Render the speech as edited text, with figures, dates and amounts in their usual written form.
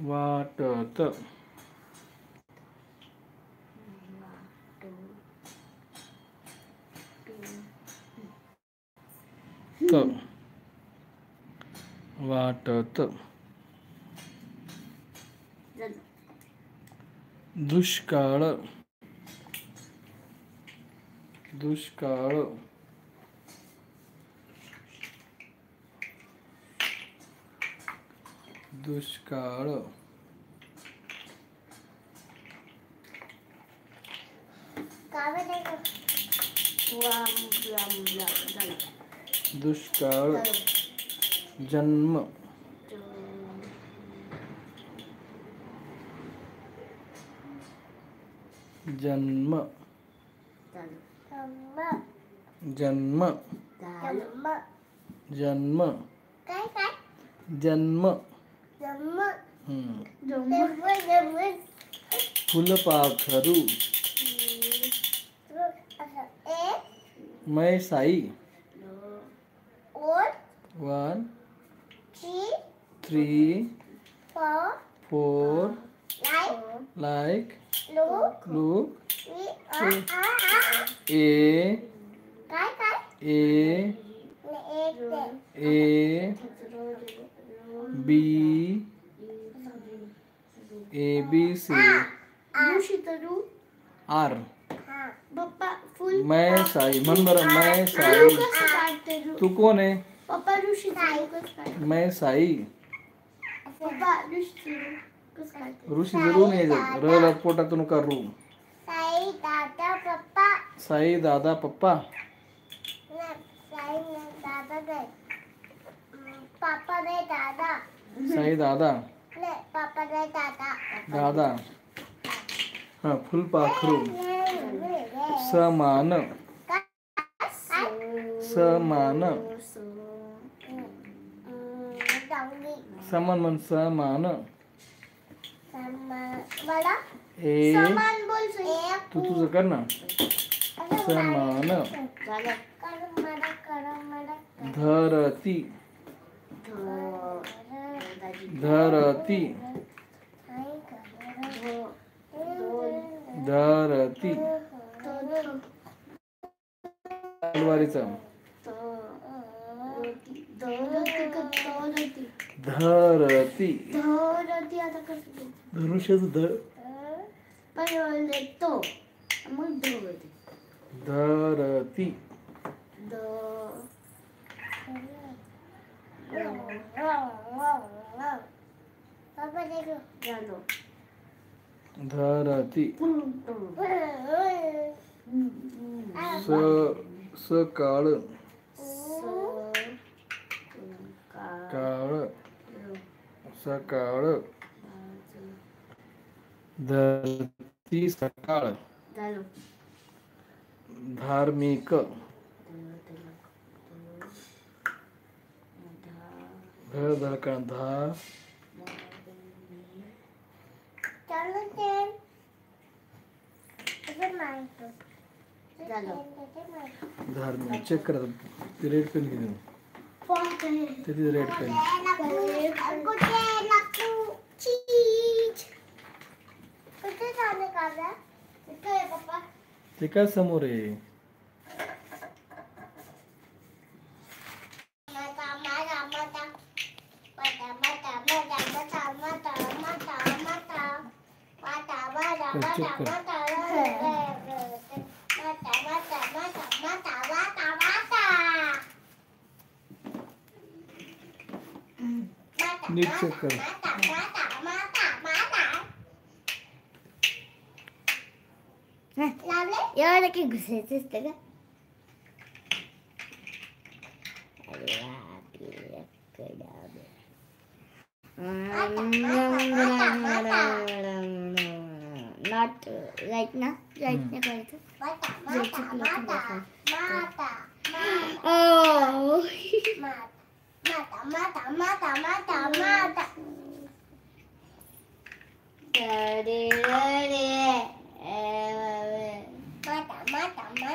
वाटत वाटत दुष्काळ दुष्काळ दुष्काळ दुष्काळ जन्म जन्म जन्म जन्म जन्म फुलपाखरू मैं Sai 1 3 4 like look A B ABC R मैं साई मन बरं मैं साई तू कोण आहे पप्पा ऋषी मैं साई पप्पा ऋषी जरूर नाही रला पोटातून का रू साई दादा पप्पा साई दादा पप्पा साई दादा दे पापा दे दादा साई दादा ले पापा दे दादा दादा हाँ फुलपाखरू समान समान समान मन समान बड़ा ए समान बोल तू तुझं कर ना समान धरती धरती धरती तलवारीचा धरती धनुष्याचं धरती धरती सकाळ काळ सकाळ धरती सकाळ धार्मिक धडका धा धार्मिक चेक करा ते रेड पेन घेऊन ते रेड पेन ते काय समोर आहे चेक कर नीट चेक कर एवढं की घुसायचं असतं का नॉट राईट ना राईट नाही करायचं